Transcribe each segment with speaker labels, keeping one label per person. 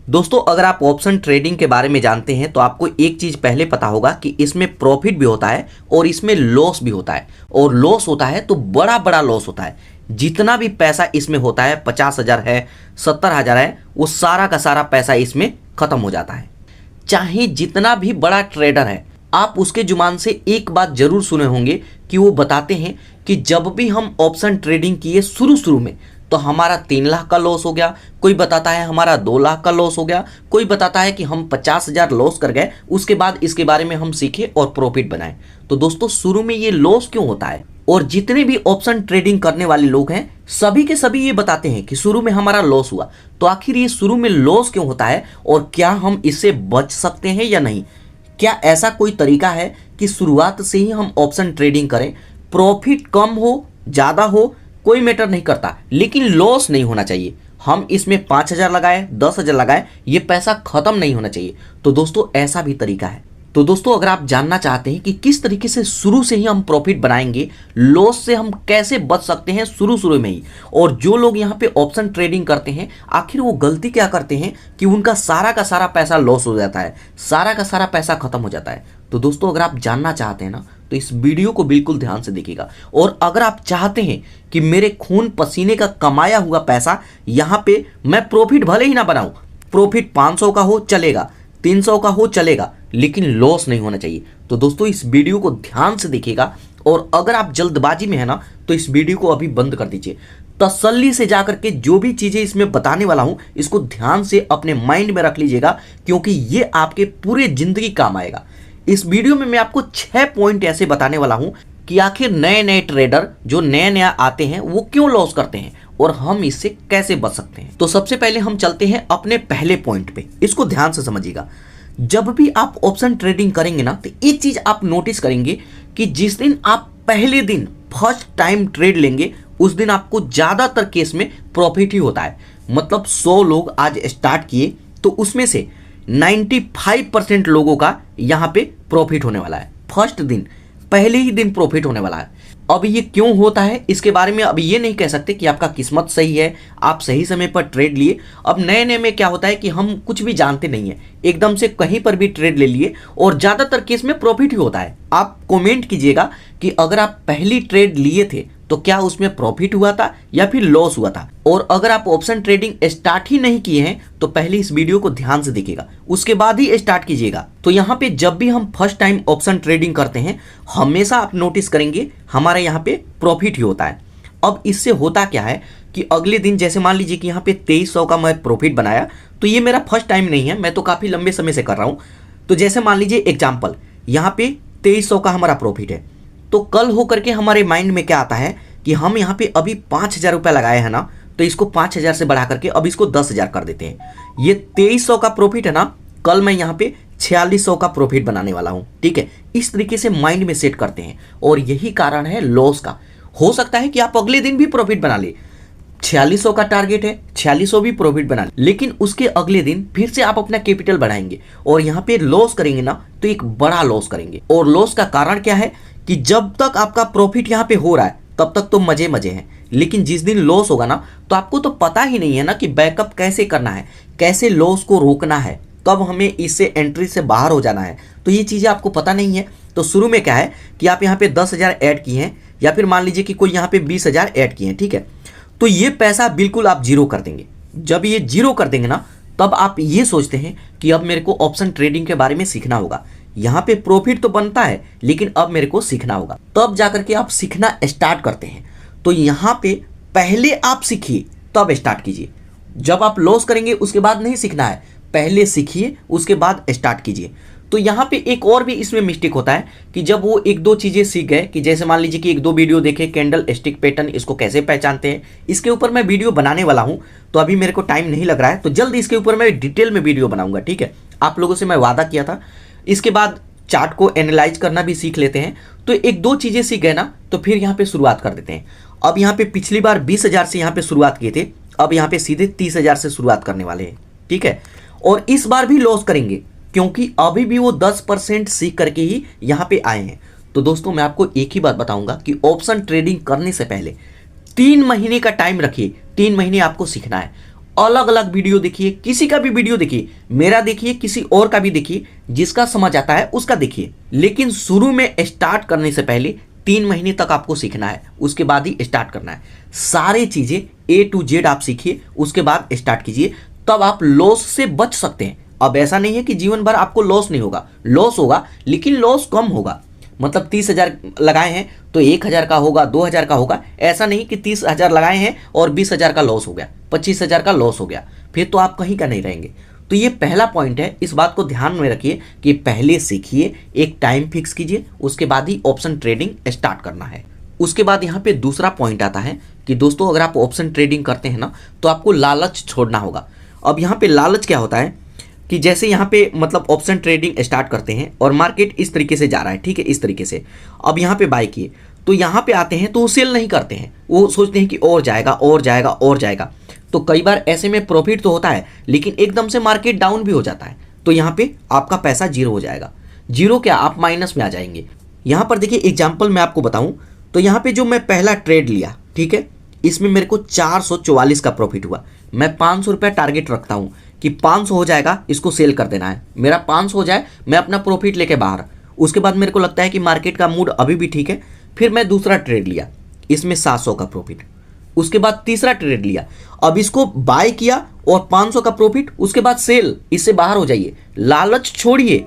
Speaker 1: दोस्तों अगर आप ऑप्शन ट्रेडिंग के बारे में जानते हैं तो आपको एक चीज पहले पता होगा कि इसमें प्रॉफिट भी होता है और इसमें लॉस भी होता है। और लॉस होता है तो बड़ा बड़ा लॉस होता है। जितना भी पैसा इसमें होता है, 50,000 है, 70,000 है, वो सारा का सारा पैसा इसमें खत्म हो जाता है। चाहे जितना भी बड़ा ट्रेडर है, आप उसके जुबान से एक बात जरूर सुने होंगे कि वो बताते हैं कि जब भी हम ऑप्शन ट्रेडिंग किए शुरू में तो हमारा 3 लाख का लॉस हो गया, कोई बताता है हमारा 2 लाख का लॉस हो गया, कोई बताता है कि हम 50,000 लॉस कर गए, उसके बाद इसके बारे में हम सीखे और प्रॉफिट बनाए। तो दोस्तों शुरू में ये लॉस क्यों होता है? और जितने भी ऑप्शन ट्रेडिंग करने वाले लोग हैं सभी के सभी ये बताते हैं कि शुरू में हमारा लॉस हुआ। तो आखिर ये शुरू में लॉस क्यों होता है और क्या हम इससे बच सकते हैं या नहीं? क्या ऐसा कोई तरीका है कि शुरुआत से ही हम ऑप्शन ट्रेडिंग करें, प्रॉफिट कम हो ज़्यादा हो कोई मैटर नहीं करता, लेकिन लॉस नहीं होना चाहिए। हम इसमें 5,000 लगाए, 10,000 लगाए, ये पैसा खत्म नहीं होना चाहिए। तो दोस्तों ऐसा भी तरीका है। तो दोस्तों अगर आप जानना चाहते हैं कि किस तरीके से शुरू से ही हम प्रॉफिट बनाएंगे, लॉस से हम कैसे बच सकते हैं शुरू में ही, और जो लोग यहाँ पे ऑप्शन ट्रेडिंग करते हैं आखिर वो गलती क्या करते हैं कि उनका सारा का सारा पैसा लॉस हो जाता है, सारा का सारा पैसा खत्म हो जाता है। तो दोस्तों अगर आप जानना चाहते हैं ना तो इस वीडियो को बिल्कुल ध्यान से देखिएगा। और अगर आप चाहते हैं कि मेरे खून पसीने का कमाया हुआ पैसा यहाँ पे मैं प्रॉफिट भले ही ना बनाऊं, प्रॉफिट 500 का हो चलेगा, 300 का हो चलेगा, लेकिन लॉस नहीं होना चाहिए। तो दोस्तों इस वीडियो को ध्यान से देखिएगा। और अगर आप जल्दबाजी में है ना तो इस वीडियो को अभी बंद कर दीजिए। तसल्ली से जाकर के जो भी चीजें इसमें बताने वाला हूं इसको ध्यान से अपने माइंड में रख लीजिएगा, क्योंकि ये आपके पूरे जिंदगी काम आएगा। इस वीडियो में मैं आपको 6 पॉइंट ऐसे बताने वाला हूं कि आखिर नए नए ट्रेडर जो नया आते हैं वो क्यों लॉस करते हैं और हम इससे कैसे बच सकते हैं। तो सबसे पहले हम चलते हैं अपने पहले पॉइंट पे, इसको ध्यान से समझिएगा। जब भी आप ऑप्शन ट्रेडिंग करेंगे ना तो एक चीज आप नोटिस करेंगे कि जिस दिन आप पहले दिन फर्स्ट टाइम ट्रेड लेंगे उस दिन आपको ज्यादातर केस में प्रॉफिट ही होता है। मतलब 100 लोग आज स्टार्ट किए तो उसमें से 95% लोगों का यहाँ पे प्रॉफिट होने वाला है। फर्स्ट दिन, पहले ही दिन प्रॉफिट होने वाला है। अब ये क्यों होता है इसके बारे में अब ये नहीं कह सकते कि आपका किस्मत सही है, आप सही समय पर ट्रेड लिए। अब नए में क्या होता है कि हम कुछ भी जानते नहीं है, एकदम से कहीं पर भी ट्रेड ले लिए और ज्यादातर केस में प्रॉफिट ही होता है। आप कमेंट कीजिएगा कि अगर आप पहली ट्रेड लिए थे तो क्या उसमें प्रॉफिट हुआ था या फिर लॉस हुआ था। और अगर आप ऑप्शन ट्रेडिंग स्टार्ट ही नहीं किए हैं तो पहले इस वीडियो को ध्यान से देखिएगा, उसके बाद ही स्टार्ट कीजिएगा। तो यहाँ पे जब भी हम फर्स्ट टाइम ऑप्शन ट्रेडिंग करते हैं हमेशा आप नोटिस करेंगे हमारे यहाँ पे प्रॉफिट ही होता है। अब इससे होता क्या है कि अगले दिन जैसे मान लीजिए कि यहाँ पे 2300 का मैं प्रॉफिट बनाया, तो ये मेरा फर्स्ट टाइम नहीं है, मैं तो काफी लंबे समय से कर रहा हूँ। तो जैसे मान लीजिए एग्जाम्पल यहाँ पे 2300 का हमारा प्रॉफिट है, तो कल होकर के हमारे माइंड में क्या आता है कि हम यहाँ पे अभी 5,000 रुपया लगाए हैं ना, तो इसको 5,000 से बढ़ा करके अब इसको 10,000 कर देते हैं। ये 2300 का प्रॉफिट है ना, कल मैं यहाँ पे 4600 का प्रॉफिट बनाने वाला हूँ। ठीक है, इस तरीके से माइंड में सेट करते हैं और यही कारण है लॉस का। हो सकता है कि आप अगले दिन भी प्रॉफिट बना ले, 4600 का टारगेट है, 4600 भी प्रॉफिट बना ले, लेकिन उसके अगले दिन फिर से आप अपना कैपिटल बढ़ाएंगे और यहाँ पे लॉस करेंगे ना तो एक बड़ा लॉस करेंगे। और लॉस का कारण क्या है कि जब तक आपका प्रॉफिट यहाँ पे हो रहा है तब तक तो मजे मजे हैं, लेकिन जिस दिन लॉस होगा ना तो आपको तो पता ही नहीं है ना कि बैकअप कैसे करना है, कैसे लॉस को रोकना है, कब हमें इससे एंट्री से बाहर हो जाना है। तो ये चीज़ें आपको पता नहीं है। तो शुरू में क्या है कि आप यहाँ पे 10,000 ऐड किए हैं या फिर मान लीजिए कि कोई यहाँ पे 20,000 ऐड किए हैं। ठीक है, तो ये पैसा बिल्कुल आप जीरो कर देंगे। जब ये जीरो कर देंगे ना तब आप ये सोचते हैं कि अब मेरे को ऑप्शन ट्रेडिंग के बारे में सीखना होगा। यहाँ पे प्रॉफिट तो बनता है लेकिन अब मेरे को सीखना होगा। तब जाकर के आप सीखना स्टार्ट करते हैं। तो यहाँ पे पहले आप सीखिए तब स्टार्ट कीजिए। जब आप लॉस करेंगे उसके बाद नहीं सीखना है, पहले सीखिए उसके बाद स्टार्ट कीजिए। तो यहाँ पे एक और भी इसमें मिस्टेक होता है कि जब वो एक दो चीजें सीख गए, कि जैसे मान लीजिए कि एक दो वीडियो देखे कैंडल स्टिक पैटर्न, इसको कैसे पहचानते हैं, इसके ऊपर मैं वीडियो बनाने वाला हूँ। तो अभी मेरे को टाइम नहीं लग रहा है, तो जल्द इसके ऊपर मैं डिटेल में वीडियो बनाऊंगा। ठीक है, आप लोगों से मैं वादा किया था। इसके बाद चार्ट को एनालाइज करना भी सीख लेते हैं। तो एक दो चीजें सीख गए ना तो फिर यहाँ पे शुरुआत कर देते हैं। अब यहाँ पे पिछली बार 20,000 से यहाँ पे शुरुआत किए थे, अब यहाँ पे सीधे 30,000 से शुरुआत करने वाले हैं। ठीक है, और इस बार भी लॉस करेंगे क्योंकि अभी भी वो 10% सीख करके ही यहाँ पे आए हैं। तो दोस्तों मैं आपको एक ही बात बताऊंगा कि ऑप्शन ट्रेडिंग करने से पहले 3 महीने का टाइम रखिए। 3 महीने आपको सीखना है अलग अलग वीडियो देखिए, किसी का भी वीडियो देखिए, मेरा देखिए, किसी और का भी देखिए, जिसका समझ आता है उसका देखिए। लेकिन शुरू में स्टार्ट करने से पहले 3 महीने तक आपको सीखना है, उसके बाद ही स्टार्ट करना है। सारी चीजें A to Z आप सीखिए, उसके बाद स्टार्ट कीजिए, तब आप लॉस से बच सकते हैं। अब ऐसा नहीं है कि जीवन भर आपको लॉस नहीं होगा, लॉस होगा, लेकिन लॉस कम होगा। मतलब 30,000 लगाए हैं तो 1,000 का होगा, 2,000 का होगा। ऐसा नहीं कि 30,000 लगाए हैं और 20,000 का लॉस हो गया, 25,000 का लॉस हो गया, फिर तो आप कहीं का नहीं रहेंगे। तो ये पहला पॉइंट है, इस बात को ध्यान में रखिए कि पहले सीखिए, एक टाइम फिक्स कीजिए, उसके बाद ही ऑप्शन ट्रेडिंग स्टार्ट करना है। उसके बाद यहाँ पे दूसरा पॉइंट आता है कि दोस्तों अगर आप ऑप्शन ट्रेडिंग करते हैं ना तो आपको लालच छोड़ना होगा। अब यहाँ पे लालच क्या होता है कि जैसे यहाँ पे मतलब ऑप्शन ट्रेडिंग स्टार्ट करते हैं और मार्केट इस तरीके से जा रहा है, ठीक है, इस तरीके से। अब यहाँ पे बाय किए तो यहाँ पे आते हैं तो वो सेल नहीं करते हैं, वो सोचते हैं कि और जाएगा और जाएगा और जाएगा। तो कई बार ऐसे में प्रॉफिट तो होता है, लेकिन एकदम से मार्केट डाउन भी हो जाता है, तो यहाँ पे आपका पैसा जीरो हो जाएगा। जीरो क्या, आप माइनस में आ जाएंगे। यहाँ पर देखिए एग्जाम्पल मैं आपको बताऊँ तो यहाँ पे जो मैं पहला ट्रेड लिया, ठीक है, इसमें मेरे को 444 का प्रॉफिट हुआ। मैं 500 रुपया टारगेट रखता हूँ कि 500 हो जाएगा, इसको सेल कर देना है। मेरा 500 हो जाए, मैं अपना प्रॉफिट लेके बाहर। उसके बाद मेरे को लगता है कि मार्केट का मूड अभी भी ठीक है, फिर मैं दूसरा ट्रेड लिया, इसमें 700 का प्रॉफिट। उसके बाद तीसरा ट्रेड लिया, अब इसको बाय किया और 500 का प्रॉफिट, उसके बाद सेल। इससे बाहर हो जाइए, लालच छोड़िए।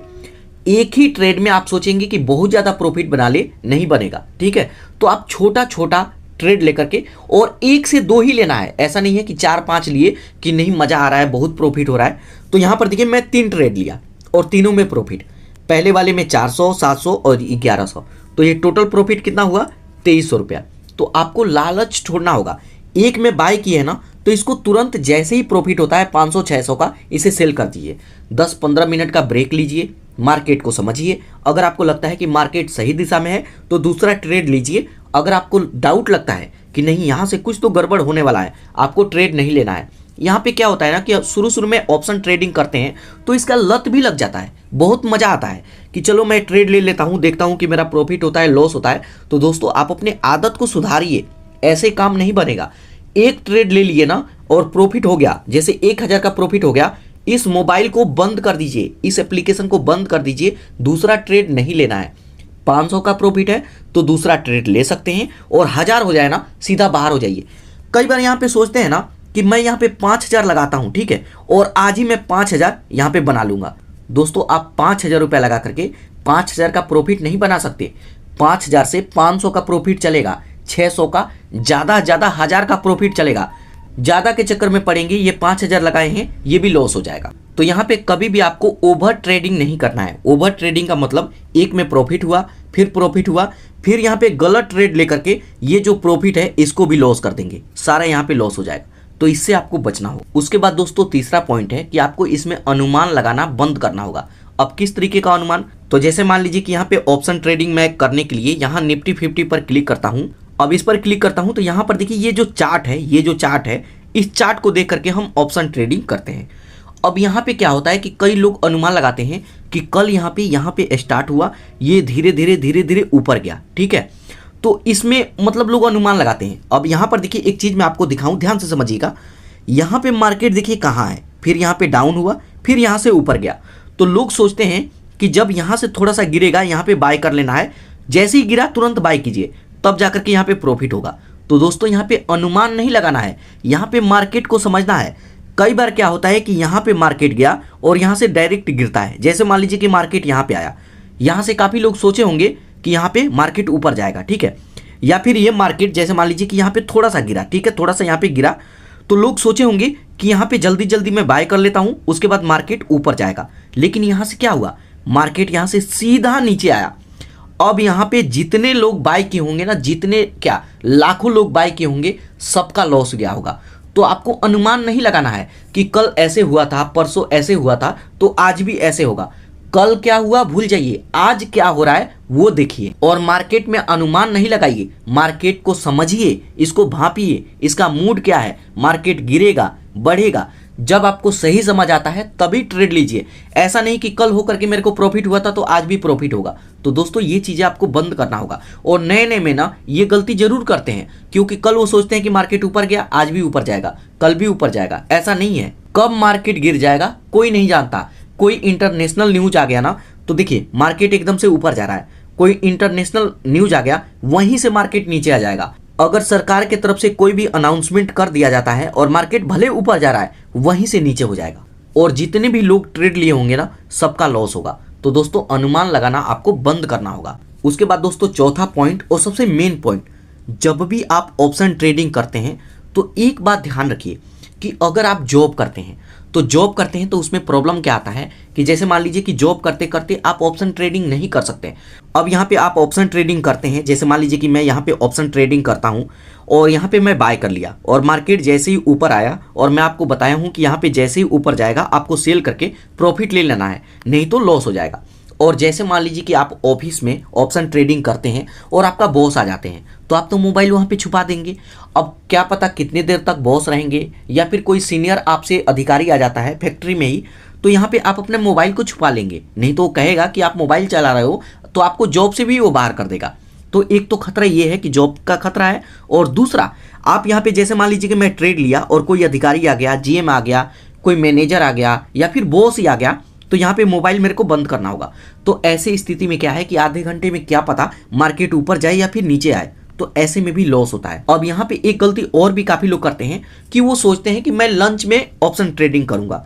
Speaker 1: एक ही ट्रेड में आप सोचेंगे कि बहुत ज्यादा प्रॉफिट बना ले, नहीं बनेगा, ठीक है। तो आप छोटा छोटा ट्रेड लेकर के, और 1 से 2 ही लेना है। ऐसा नहीं है कि 4-5 लिए कि नहीं मजा आ रहा है, बहुत प्रॉफिट हो रहा है। तो यहां पर देखिए मैं 3 ट्रेड लिया और तीनों में प्रॉफिट। पहले वाले में 400, 700 और 1100, तो ये टोटल प्रॉफिट कितना हुआ, 2300 रुपया। तो आपको लालच छोड़ना होगा। एक में बाय किए है ना, तो इसको तुरंत जैसे ही प्रॉफिट होता है 500-600 का, इसे सेल कर दीजिए। 10-15 मिनट का ब्रेक लीजिए, मार्केट को समझिए। अगर आपको लगता है कि मार्केट सही दिशा में है तो दूसरा ट्रेड लीजिए। अगर आपको डाउट लगता है कि नहीं यहाँ से कुछ तो गड़बड़ होने वाला है, आपको ट्रेड नहीं लेना है। यहाँ पे क्या होता है ना कि शुरू में ऑप्शन ट्रेडिंग करते हैं तो इसका लत भी लग जाता है, बहुत मजा आता है कि चलो मैं ट्रेड ले लेता हूँ, देखता हूँ कि मेरा प्रॉफिट होता है, लॉस होता है। तो दोस्तों आप अपने आदत को सुधारिए, ऐसे काम नहीं बनेगा। एक ट्रेड ले लिए ना और प्रॉफिट हो गया, जैसे 1,000 का प्रॉफिट हो गया, इस मोबाइल को बंद कर दीजिए, इस एप्लीकेशन को बंद कर दीजिए, दूसरा ट्रेड नहीं लेना है। 500 का प्रॉफिट है तो दूसरा ट्रेड ले सकते हैं, और 1000 हो जाए ना सीधा बाहर हो जाइए। कई बार यहाँ पे सोचते हैं ना कि मैं यहाँ पे 5000 लगाता हूँ, ठीक है, और आज ही मैं 5000 यहाँ पे बना लूंगा। दोस्तों आप 5000 रुपया लगा करके 5000 का प्रॉफिट नहीं बना सकते। 5000 से 500 का प्रॉफिट चलेगा, 600 का, ज्यादा 1000 का प्रॉफिट चलेगा। ज्यादा के चक्कर में पड़ेंगे, ये 5000 लगाए हैं, ये भी लॉस हो जाएगा। तो यहाँ पे कभी भी आपको ओवर ट्रेडिंग नहीं करना है। ओवर ट्रेडिंग का मतलब एक में प्रॉफिट हुआ, फिर प्रॉफिट हुआ, फिर यहाँ पे गलत ट्रेड लेकर के ये जो प्रॉफिट है इसको भी लॉस कर देंगे, सारा यहाँ पे लॉस हो जाएगा। तो इससे आपको बचना हो। उसके बाद दोस्तों तीसरा पॉइंट है कि आपको इसमें अनुमान लगाना बंद करना होगा। अब किस तरीके का अनुमान, तो जैसे मान लीजिए कि यहाँ पे ऑप्शन ट्रेडिंग मैं करने के लिए यहाँ निफ्टी 50 पर क्लिक करता हूँ। अब इस पर क्लिक करता हूँ तो यहाँ पर देखिए ये जो चार्ट है, ये जो चार्ट है, इस चार्ट को देख करके हम ऑप्शन ट्रेडिंग करते हैं। अब यहाँ पे क्या होता है कि कई लोग अनुमान लगाते हैं कि कल यहाँ पे स्टार्ट हुआ, ये धीरे धीरे ऊपर गया, ठीक है। तो इसमें मतलब लोग अनुमान लगाते हैं। अब यहाँ पर देखिए एक चीज मैं आपको दिखाऊं, ध्यान से समझिएगा। यहाँ पे मार्केट देखिए कहाँ है, फिर यहाँ पे डाउन हुआ, फिर यहाँ से ऊपर गया। तो लोग सोचते हैं कि जब यहाँ से थोड़ा सा गिरेगा यहाँ पे बाय कर लेना है, जैसे ही गिरा तुरंत बाय कीजिए, तब जाकर के यहाँ पे प्रॉफिट होगा। तो दोस्तों यहाँ पे अनुमान नहीं लगाना है, यहाँ पे मार्केट को समझना है। कई बार क्या होता है कि यहाँ पे मार्केट गया और यहाँ से डायरेक्ट गिरता है। जैसे मान लीजिए कि मार्केट यहाँ पे आया, यहाँ से काफी लोग सोचे होंगे कि यहाँ पे मार्केट ऊपर जाएगा, ठीक है, या फिर ये मार्केट जैसे मान लीजिए कि यहाँ पे थोड़ा सा गिरा, ठीक है, थोड़ा सा यहाँ पे गिरा, तो लोग सोचे होंगे कि यहाँ पे जल्दी जल्दी मैं बाय कर लेता हूँ, उसके बाद मार्केट ऊपर जाएगा। लेकिन यहाँ से क्या हुआ, मार्केट यहाँ से सीधा नीचे आया। अब यहाँ पे जितने लोग बाय किए होंगे ना, जितने क्या लाखों लोग बाय किए होंगे, सबका लॉस गया होगा। तो आपको अनुमान नहीं लगाना है कि कल ऐसे हुआ था, परसों ऐसे हुआ था, तो आज भी ऐसे होगा। कल क्या हुआ भूल जाइए, आज क्या हो रहा है वो देखिए। और मार्केट में अनुमान नहीं लगाइए, मार्केट को समझिए, इसको भांपिए, इसका मूड क्या है, मार्केट गिरेगा बढ़ेगा। जब आपको सही समझ आता है तभी ट्रेड लीजिए। ऐसा नहीं कि कल होकर के मेरे को प्रॉफिट हुआ था तो आज भी प्रॉफिट होगा। तो दोस्तों ये चीजें आपको बंद करना होगा। और नए नए में ना ये गलती जरूर करते हैं, क्योंकि कल वो सोचते हैं कि मार्केट ऊपर गया, आज भी ऊपर जाएगा, कल भी ऊपर जाएगा। ऐसा नहीं है, कब मार्केट गिर जाएगा कोई नहीं जानता। कोई इंटरनेशनल न्यूज आ गया ना तो देखिए मार्केट एकदम से ऊपर जा रहा है, कोई इंटरनेशनल न्यूज आ गया वहीं से मार्केट नीचे आ जाएगा। अगर सरकार की तरफ से कोई भी अनाउंसमेंट कर दिया जाता है और मार्केट भले ऊपर जा रहा है वहीं से नीचे हो जाएगा, और जितने भी लोग ट्रेड लिए होंगे ना सबका लॉस होगा। तो दोस्तों अनुमान लगाना आपको बंद करना होगा। उसके बाद दोस्तों चौथा पॉइंट और सबसे मेन पॉइंट, जब भी आप ऑप्शन ट्रेडिंग करते हैं तो एक बात ध्यान रखिए कि अगर आप जॉब करते हैं तो उसमें प्रॉब्लम क्या आता है कि जैसे मान लीजिए कि जॉब करते करते आप ऑप्शन ट्रेडिंग नहीं कर सकते। अब यहाँ पे आप ऑप्शन ट्रेडिंग करते हैं, जैसे मान लीजिए कि मैं यहाँ पे ऑप्शन ट्रेडिंग करता हूँ और यहाँ पे मैं बाय कर लिया और मार्केट जैसे ही ऊपर आया, और मैं आपको बताया हूँ कि यहाँ पे जैसे ही ऊपर जाएगा आपको सेल करके प्रॉफिट ले लेना है, नहीं तो लॉस हो जाएगा। और जैसे मान लीजिए कि आप ऑफिस में ऑप्शन ट्रेडिंग करते हैं और आपका बॉस आ जाते हैं तो आप तो मोबाइल वहाँ पे छुपा देंगे। अब क्या पता कितनी देर तक बॉस रहेंगे, या फिर कोई सीनियर आपसे अधिकारी आ जाता है फैक्ट्री में ही, तो यहाँ पे आप अपने मोबाइल को छुपा लेंगे, नहीं तो वो कहेगा कि आप मोबाइल चला रहे हो, तो आपको जॉब से भी वो बाहर कर देगा। तो एक तो खतरा ये है कि जॉब का खतरा है, और दूसरा आप यहाँ पे जैसे मान लीजिए कि मैं ट्रेड लिया और कोई अधिकारी आ गया, जीएम आ गया, कोई मैनेजर आ गया, या फिर बॉस ही आ गया, तो यहाँ पे मोबाइल मेरे को बंद करना होगा। तो ऐसे स्थिति में क्या है कि आधे घंटे में क्या पता मार्केट ऊपर जाए या फिर नीचे आए, तो ऐसे में भी लॉस होता है। अब यहाँ पे एक गलती और भी काफी लोग करते हैं कि वो सोचते हैं कि मैं लंच में ऑप्शन ट्रेडिंग करूंगा।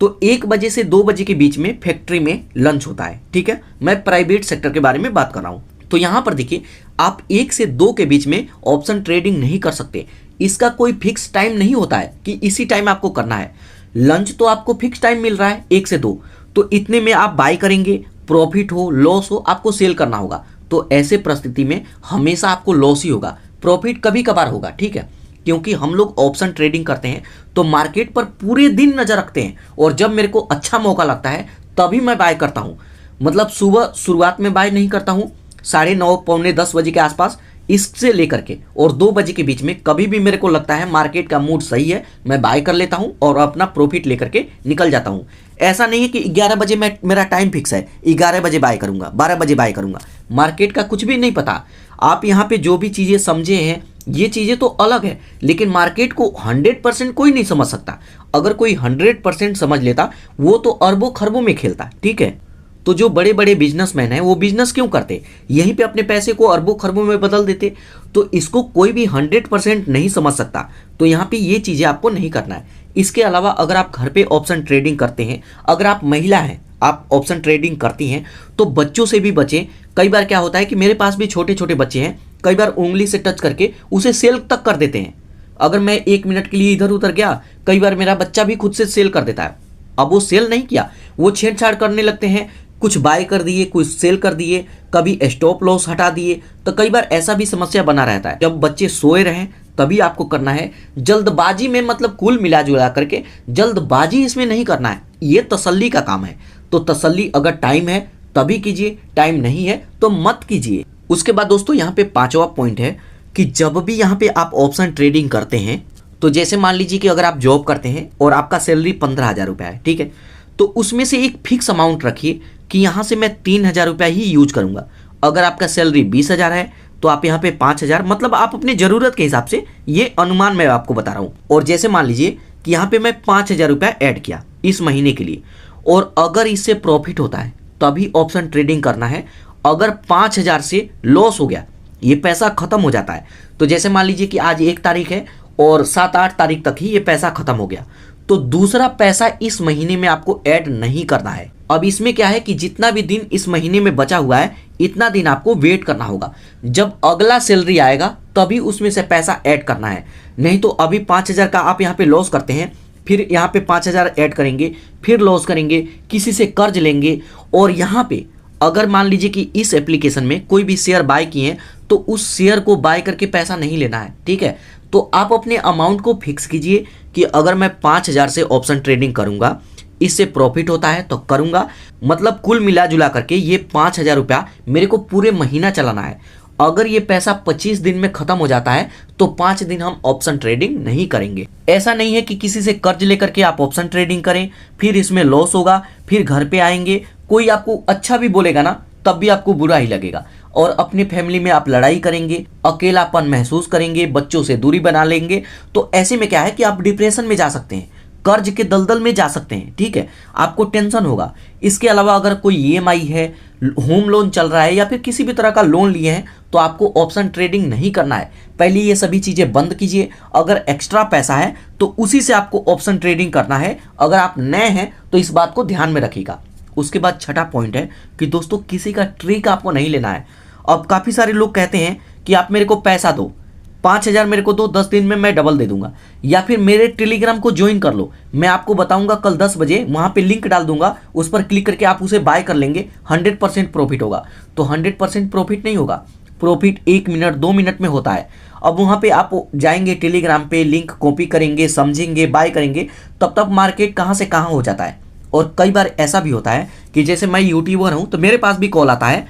Speaker 1: तो 1 बजे से 2 बजे के बीच में फैक्ट्री में लंच होता है, ठीक है, मैं प्राइवेट सेक्टर के बारे में बात कर रहा हूं। तो यहां पर देखिए आप 1 से 2 के बीच में ऑप्शन ट्रेडिंग नहीं कर सकते। इसका कोई फिक्स टाइम नहीं होता है कि इसी टाइम आपको करना है। लंच तो आपको फिक्स टाइम मिल रहा है 1 से 2, तो इतने में आप बाय करेंगे, प्रॉफिट हो लॉस हो आपको सेल करना होगा। तो ऐसे परिस्थिति में हमेशा आपको लॉस ही होगा, प्रॉफिट कभी कभार होगा, ठीक है। क्योंकि हम लोग ऑप्शन ट्रेडिंग करते हैं तो मार्केट पर पूरे दिन नजर रखते हैं, और जब मेरे को अच्छा मौका लगता है तभी मैं बाय करता हूं। मतलब सुबह शुरुआत में बाय नहीं करता हूं, 9:30 पौने 10 बजे के आसपास, इससे लेकर के और 2 बजे के बीच में कभी भी मेरे को लगता है मार्केट का मूड सही है, मैं बाय कर लेता हूं और अपना प्रॉफिट लेकर के निकल जाता हूं। ऐसा नहीं है कि 11 बजे मेरा टाइम फिक्स है, 11 बजे बाय करूंगा, 12 बजे बाय करूंगा, मार्केट का कुछ भी नहीं पता। आप यहाँ पे जो भी चीजें समझे हैं ये चीजें तो अलग है, लेकिन मार्केट को 100% कोई नहीं समझ सकता। अगर कोई 100% समझ लेता वो तो अरबों खरबों में खेलता, ठीक है। तो जो बड़े बड़े बिजनेसमैन हैं वो बिजनेस क्यों करते, यहीं पे अपने पैसे को अरबों खरबों में बदल देते। तो इसको कोई भी 100% नहीं समझ सकता, तो यहाँ पे ये चीजें आपको नहीं करना है। इसके अलावा अगर आप घर पे ऑप्शन ट्रेडिंग करते हैं, अगर आप महिला हैं आप ऑप्शन ट्रेडिंग करती हैं, तो बच्चों से भी बचें। कई बार क्या होता है कि मेरे पास भी छोटे छोटे बच्चे हैं, कई बार उंगली से टच करके उसे सेल तक कर देते हैं। अगर मैं 1 मिनट के लिए इधर उधर गया, कई बार मेरा बच्चा भी खुद से सेल कर देता है। अब वो सेल नहीं किया, वो छेड़छाड़ करने लगते हैं, कुछ बाय कर दिए, कुछ सेल कर दिए, कभी स्टॉप लॉस हटा दिए। तो कई बार ऐसा भी समस्या बना रहता है। जब बच्चे सोए रहें तभी आपको करना है, जल्दबाजी में, मतलब कुल मिला जुला करके जल्दबाजी इसमें नहीं करना है, ये तसल्ली का काम है। तो तसल्ली अगर टाइम है तभी कीजिए, टाइम नहीं है तो मत कीजिए। उसके बाद दोस्तों यहाँ पे 5वां पॉइंट है कि जब भी यहाँ पे आप ऑप्शन ट्रेडिंग करते हैं, तो जैसे मान लीजिए कि अगर आप जॉब करते हैं और आपका सैलरी 15,000 रुपया है, ठीक है, तो उसमें से एक फिक्स अमाउंट रखिए कि यहाँ से मैं 3,000 रुपया ही यूज करूंगा। अगर आपका सैलरी 20,000 है तो आप यहाँ पे 5,000, मतलब आप अपनी जरूरत के हिसाब से, ये अनुमान मैं आपको बता रहा हूँ। और जैसे मान लीजिए कि यहाँ पे मैं 5,000 रुपया ऐड किया इस महीने के लिए, और अगर इससे प्रॉफिट होता है तभी ऑप्शन ट्रेडिंग करना है। अगर 5,000 से लॉस हो गया, ये पैसा खत्म हो जाता है। तो जैसे मान लीजिए कि आज 1 तारीख है और 7-8 तारीख तक ही ये पैसा खत्म हो गया, तो दूसरा पैसा इस महीने में आपको ऐड नहीं करना है। अब इसमें क्या है कि जितना भी दिन इस महीने में बचा हुआ है इतना दिन आपको वेट करना होगा। जब अगला सैलरी आएगा तभी उसमें से पैसा ऐड करना है, नहीं तो अभी 5,000 का आप यहाँ पे लॉस करते हैं, फिर यहाँ पे 5,000 ऐड करेंगे, फिर लॉस करेंगे, किसी से कर्ज लेंगे। और यहाँ पे अगर मान लीजिए कि इस एप्लीकेशन में कोई भी शेयर बाय किए हैं तो उस शेयर को बाय करके पैसा नहीं लेना है, ठीक है। तो आप अपने अमाउंट को फिक्स कीजिए कि अगर मैं 5,000 से ऑप्शन ट्रेडिंग करूंगा, इससे प्रॉफिट होता है तो करूंगा, मतलब कुल मिला जुला करके ये 5,000 रुपया मेरे को पूरे महीना चलाना है। अगर ये पैसा 25 दिन में खत्म हो जाता है तो 5 दिन हम ऑप्शन ट्रेडिंग नहीं करेंगे। ऐसा नहीं है कि किसी से कर्ज लेकर के आप ऑप्शन ट्रेडिंग करें, फिर इसमें लॉस होगा, फिर घर पे आएंगे, कोई आपको अच्छा भी बोलेगा ना तब भी आपको बुरा ही लगेगा, और अपनी फैमिली में आप लड़ाई करेंगे, अकेलापन महसूस करेंगे, बच्चों से दूरी बना लेंगे। तो ऐसे में क्या है कि आप डिप्रेशन में जा सकते हैं, कर्ज के दलदल में जा सकते हैं। ठीक है, आपको टेंशन होगा। इसके अलावा अगर कोई ईएमआई है, होम लोन चल रहा है, या फिर किसी भी तरह का लोन लिए हैं, तो आपको ऑप्शन ट्रेडिंग नहीं करना है। पहले ये सभी चीज़ें बंद कीजिए। अगर एक्स्ट्रा पैसा है तो उसी से आपको ऑप्शन ट्रेडिंग करना है। अगर आप नए हैं तो इस बात को ध्यान में रखिएगा। उसके बाद छठा पॉइंट है कि दोस्तों किसी का ट्रिक आपको नहीं लेना है। अब काफ़ी सारे लोग कहते हैं कि आप मेरे को पैसा दो, 5,000 मेरे को दो, 10 दिन में मैं डबल दे दूंगा, या फिर मेरे टेलीग्राम को ज्वाइन कर लो, मैं आपको बताऊंगा कल 10 बजे, वहां पे लिंक डाल दूंगा, उस पर क्लिक करके आप उसे बाय कर लेंगे, 100% प्रॉफिट होगा। तो 100% प्रॉफिट नहीं होगा, प्रॉफिट 1 मिनट 2 मिनट में होता है। अब वहां पे आप जाएंगे टेलीग्राम पे, लिंक कॉपी करेंगे, समझेंगे, बाय करेंगे, तब तक मार्केट कहाँ से कहाँ हो जाता है। और कई बार ऐसा भी होता है कि जैसे मैं यूट्यूबर हूँ तो मेरे पास भी कॉल आता है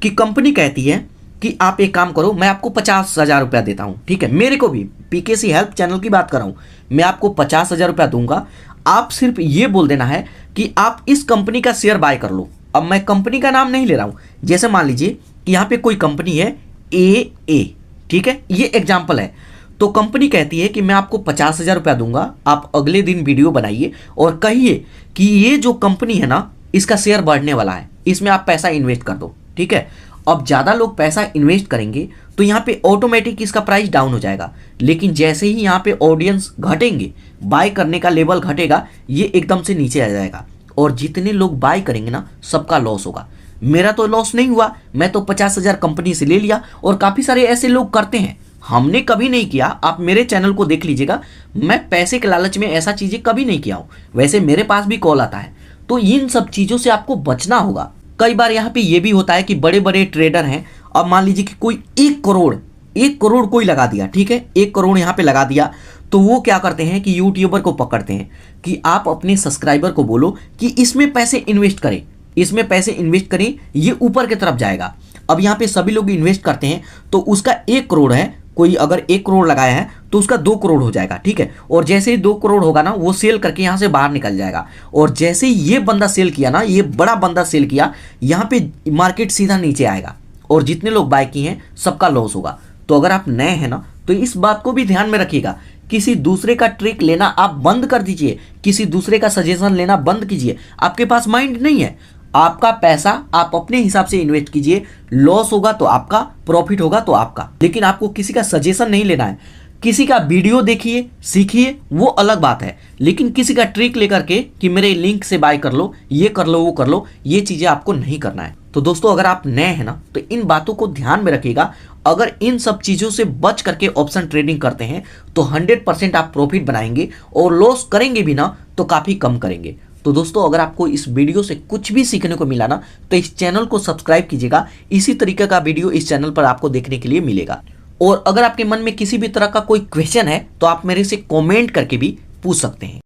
Speaker 1: कि कंपनी कहती है कि आप एक काम करो, मैं आपको 50,000 रुपया देता हूं। ठीक है, मेरे को भी पीकेसी हेल्प चैनल की बात कर रहा हूं, मैं आपको 50,000 रुपया दूंगा, आप सिर्फ ये बोल देना है कि आप इस कंपनी का शेयर बाय कर लो। अब मैं कंपनी का नाम नहीं ले रहा हूं, जैसे मान लीजिए कि यहाँ पे कोई कंपनी है ए, ठीक है, ये एग्जाम्पल है। तो कंपनी कहती है कि मैं आपको 50,000 रुपया दूंगा, आप अगले दिन वीडियो बनाइए और कहिए कि ये जो कंपनी है ना, इसका शेयर बढ़ने वाला है, इसमें आप पैसा इन्वेस्ट कर दो। ठीक है, अब ज़्यादा लोग पैसा इन्वेस्ट करेंगे तो यहाँ पे ऑटोमेटिक इसका प्राइस डाउन हो जाएगा, लेकिन जैसे ही यहाँ पे ऑडियंस घटेंगे, बाय करने का लेवल घटेगा, ये एकदम से नीचे आ जाएगा, और जितने लोग बाय करेंगे ना सबका लॉस होगा। मेरा तो लॉस नहीं हुआ, मैं तो 50,000 कंपनी से ले लिया, और काफ़ी सारे ऐसे लोग करते हैं, हमने कभी नहीं किया। आप मेरे चैनल को देख लीजिएगा, मैं पैसे के लालच में ऐसा चीज़ें कभी नहीं किया हूँ। वैसे मेरे पास भी कॉल आता है, तो इन सब चीज़ों से आपको बचना होगा। कई बार यहाँ पे ये भी होता है कि बड़े बड़े ट्रेडर हैं, अब मान लीजिए कि कोई 1 करोड़ कोई लगा दिया, ठीक है, 1 करोड़ यहाँ पे लगा दिया, तो वो क्या करते हैं कि यूट्यूबर को पकड़ते हैं कि आप अपने सब्सक्राइबर को बोलो कि इसमें पैसे इन्वेस्ट करें, इसमें पैसे इन्वेस्ट करें, ये ऊपर की तरफ जाएगा। अब यहाँ पे सभी लोग इन्वेस्ट करते हैं, तो उसका 1 करोड़ है, कोई अगर 1 करोड़ लगाया है तो उसका 2 करोड़ हो जाएगा। ठीक है, और जैसे ही 2 करोड़ होगा ना, वो सेल करके यहाँ से बाहर निकल जाएगा, और जैसे ही ये बंदा सेल किया ना, ये बड़ा बंदा सेल किया, यहाँ पे मार्केट सीधा नीचे आएगा, और जितने लोग बाय किए हैं सबका लॉस होगा। तो अगर आप नए हैं ना, तो इस बात को भी ध्यान में रखिएगा, किसी दूसरे का ट्रिक लेना आप बंद कर दीजिए, किसी दूसरे का सजेशन लेना बंद कीजिए। आपके पास माइंड नहीं है, आपका पैसा आप अपने हिसाब से इन्वेस्ट कीजिए, लॉस होगा तो आपका, प्रॉफिट होगा तो आपका, लेकिन आपको किसी का सजेशन नहीं लेना है। किसी का वीडियो देखिए, सीखिए, वो अलग बात है, लेकिन किसी का ट्रिक लेकर के कि मेरे लिंक से बाय कर लो, ये कर लो, वो कर लो, ये चीजें आपको नहीं करना है। तो दोस्तों अगर आप नए हैं ना, तो इन बातों को ध्यान में रखिएगा। अगर इन सब चीजों से बच करके ऑप्शन ट्रेडिंग करते हैं तो 100% आप प्रॉफिट बनाएंगे, और लॉस करेंगे भी ना तो काफी कम करेंगे। तो दोस्तों अगर आपको इस वीडियो से कुछ भी सीखने को मिला ना, तो इस चैनल को सब्सक्राइब कीजिएगा, इसी तरीके का वीडियो इस चैनल पर आपको देखने के लिए मिलेगा। और अगर आपके मन में किसी भी तरह का कोई क्वेश्चन है तो आप मेरे से कमेंट करके भी पूछ सकते हैं।